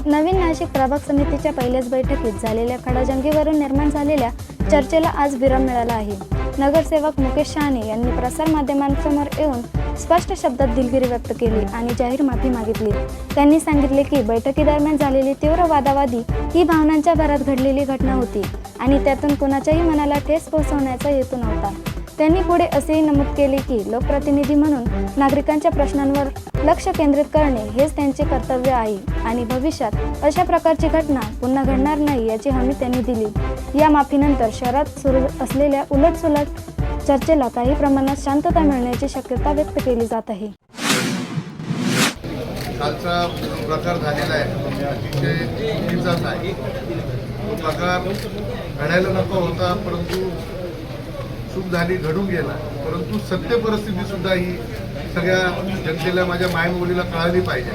नवीन नाशिक प्रभाग समितीच्या पहिल्याच बैठकीत झालेल्या खडाजंगीवरून निर्माण झालेल्या चर्चेला आज विराम मिळाला आहे। नगरसेवक मुकेश शहाणे यांनी प्रसार माध्यमांसमोर येऊन स्पष्ट शब्दात दिलगिरी व्यक्त केली आणि जाहीर माफी मागितली। त्यांनी सांगितले की बैठकीदरम्यान झालेली तीव्र वादावादी ही भावनांच्या भरात घडलेली घटना होती आणि त्यातून कुणाच्याही मनाला ठेस पोहोचवण्याचा हेतू नव्हता। त्यांनी पुढे असेही नमूद केले की लोकप्रतिनिधी म्हणून नागरिकांच्या प्रश्नांवर लक्ष केंद्रित करणे हेच त्यांचे कर्तव्य आहे आणि भविष्यात अशा प्रकारची घटना पुन्हा घडणार नाही याची हमी त्यांनी दिली। या माफीनंतर शहरात सुरू असलेल्या उलटसुलट चर्चेला काही प्रमाणात शांतता मिळण्याची शक्यता व्यक्त केली जात आहे। कालचा प्रकार झालेला आहे अतिशय चुकीचाच आहे। तो प्रकार घडायला नको होता, परंतु चूक झाली, घडून गेला। परंतु सत्य परिस्थिती सुद्धा ही सगळ्या जनतेला, माझ्या मायमुलीला कळाली पाहिजे।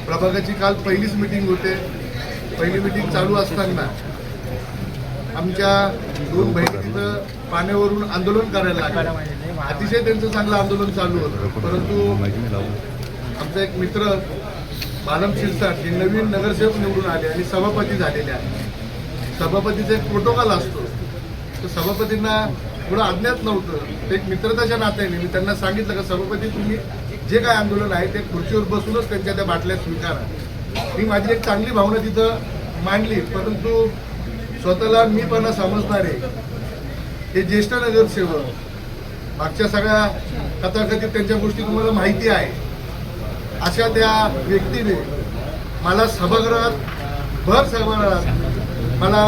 प्रभागाची काल पहिलीच मीटिंग होते। पहिली मीटिंग चालू असताना आमच्या दोन बहिणी तिथं पाण्यावरून आंदोलन करायला लागले। अतिशय त्यांचं चांगलं आंदोलन चालू होतं, परंतु आमचा एक मित्र बालम शिरसाट हे नवीन नगरसेवक निवडून आले आणि सभापती झालेले आहेत। सभापतीचा एक प्रोटोकॉल असतो, तर सभापतींना थोडं अज्ञात नव्हतं। एक मित्रताच्या नात्याने मी त्यांना सांगितलं की सभापती, तुम्ही जे काय आंदोलन आहे ते खुर्चीवर बसूनच त्यांच्या त्या बाटल्या स्वीकारा। मी माझी एक चांगली भावना तिथं मांडली, परंतु स्वतःला मीपणा समजणारे हे ज्येष्ठ नगरसेवक, मागच्या सगळ्या कथाकथित त्यांच्या गोष्टी तुम्हाला माहिती आहे, अशा त्या व्यक्तीने मला भर सभागृहात मला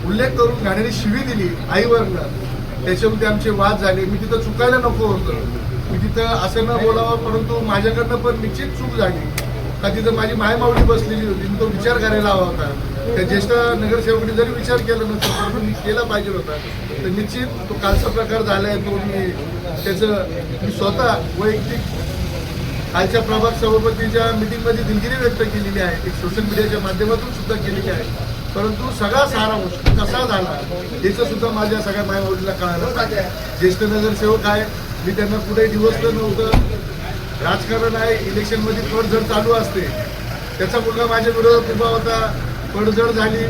उल्लेख करून घाणेरी शिवी दिली आईवरनं। त्याच्यामध्ये आमचे वाद झाले। मी तिथं चुकायला नको होतं, मी तिथं असं न बोलावं, परंतु माझ्याकडनं पण निश्चित चूक झाली का तिथं माझी मायमावली बसलेली होती। मी तो विचार करायला हवा होता। त्या ज्येष्ठ नगरसेवकांनी जरी विचार केला नसता, परंतु मी केला पाहिजे होता। तर निश्चित तो कालचा प्रकार झालाय, तो मी स्वतः वैयक्तिक कालच्या प्रभाग सभापतीच्या मीटिंगमध्ये दिलगिरी व्यक्त केलेली आहे, एक सोशल मीडियाच्या माध्यमातून सुद्धा केलेली आहे। परंतु सगळा सारांश कसा झाला याचं सुद्धा माझ्या सगळ्या मायमावलीला कळालं। ज्येष्ठ नगरसेवक आहे, मी त्यांना कुठे डिवचलं नव्हतं। राजकारण आहे, इलेक्शनमध्ये पडझड चालू असते। त्याचा मुलगा माझ्या विरोधात उभा होता, पडझड झाली।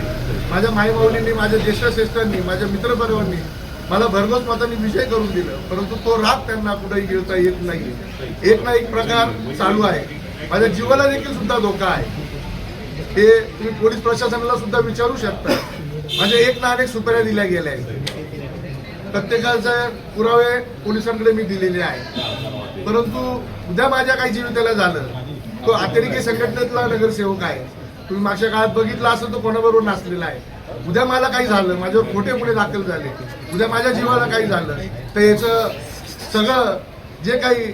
माझ्या मायमावलींनी, माझ्या ज्येष्ठांनी, माझ्या मित्रपरिवारांनी मला भरघोस मतांनी विजय करून दिलं, परंतु तो राग त्यांना कुठेही गिळता येत नाही। एक ना एक प्रकार चालू आहे। माझ्या जीवाला देखील सुद्धा धोका आहे, हे तुम्ही पोलीस प्रशासनाला सुद्धा विचारू शकता। माझ्या एक ना अनेक सुपाऱ्या दिल्या गेल्या आहेत, प्रत्येकाचे पुरावे पोलिसांकडे मी दिलेले आहे। परंतु उद्या माझ्या काही जीविताला झालं, तो अतिरेकी संघटनेतला नगरसेवक आहे, तुम्ही मागच्या काळात बघितलं असं, तो कोणाबरोबर नाचलेला आहे। उद्या मला काही झालं, माझ्यावर खोटे गुन्हे दाखल झाले, उद्या माझ्या जीवाला काही झालं, तर याचं सगळं जे काही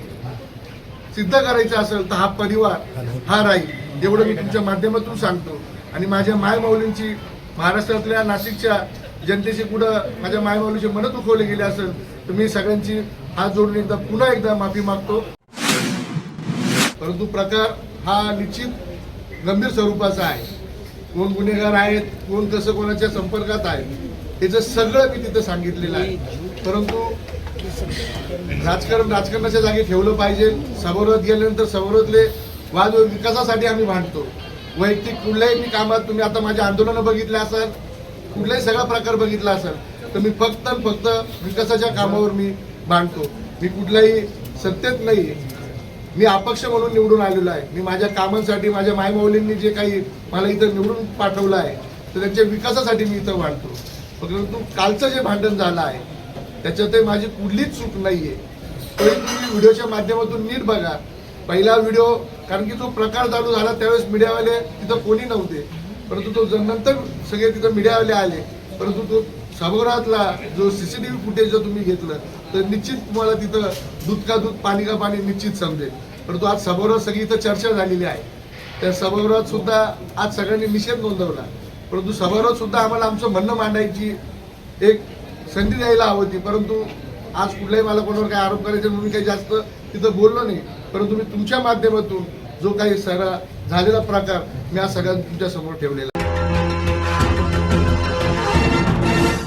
सिद्ध करायचं असेल तर हा परिवार हा राहील, एवढं मी तुमच्या माध्यमातून सांगतो। आणि माझ्या मायमाऊलींची, महाराष्ट्रातल्या नाशिकच्या जनतेशी कुठं माझ्या मायमाऊलीचे मन दुखवले गेले असेल तर मी सगळ्यांची हात जोडून पुन्हा एकदा माफी मागतो। परंतु प्रकार हा निश्चित गंभीर स्वरूपाचा आहे। कोण गुन्हेगार आहेत, कोण कसं कोणाच्या संपर्कात आहे, याचं सगळं मी तिथं सांगितलेलं आहे। परंतु राजकारणाच्या जागी ठेवलं पाहिजे। सभागृहात गेल्यानंतर सभागृहातले वाद विकासासाठी आम्ही भांडतो। वैयक्तिक कुठल्याही मी कामात, तुम्ही आता माझ्या आंदोलनं बघितलं असाल, कुठलाही सगळा प्रकार बघितला असाल, तर मी फक्त विकासाच्या कामावर मी भांडतो। मी कुठल्याही सत्तेत नाही, मी अपक्ष म्हणून निवडून आलेलो आहे। मी माझ्या कामांसाठी, माझ्या मायमाऊलींनी जे काही मला इथं निवडून पाठवलं आहे, तर त्यांच्या विकासासाठी मी इथं भांडतो। परंतु कालचं जे भांडण झालं आहे त्याच्यातही माझी कुठलीच चूक नाहीये। तरी तुम्ही व्हिडिओच्या माध्यमातून नीट बघा पहिला व्हिडिओ, कारण की जो प्रकार चालू झाला त्यावेळेस मीडियावाले तिथं कोणी नव्हते, परंतु तो नंतर सगळे तिथं मीडियावाले आले। परंतु तो सभागृहातला जो CCTV फुटेज जर तुम्ही घेतलं तर निश्चित तुम्हाला तिथं दूध का दूध, पाणी का पाणी निश्चित समजेल। परंतु आज सभागृहात सगळी इथं चर्चा झालेली आहे, त्या सभागृहात सुद्धा आज सगळ्यांनी निषेध नोंदवला। परंतु सभागृहात सुद्धा आम्हाला आमचं म्हणणं मांडायची एक संधी द्यायला हवी, परंतु आज कुठलाही मला कोणावर काही आरोप करायचे म्हणून काही जास्त तिथं बोललो नाही। परंतु मी तुमच्या माध्यमातून जो काही झालेला प्रकार मी आज सगळ्यांना तुमच्या समोर ठेवलेला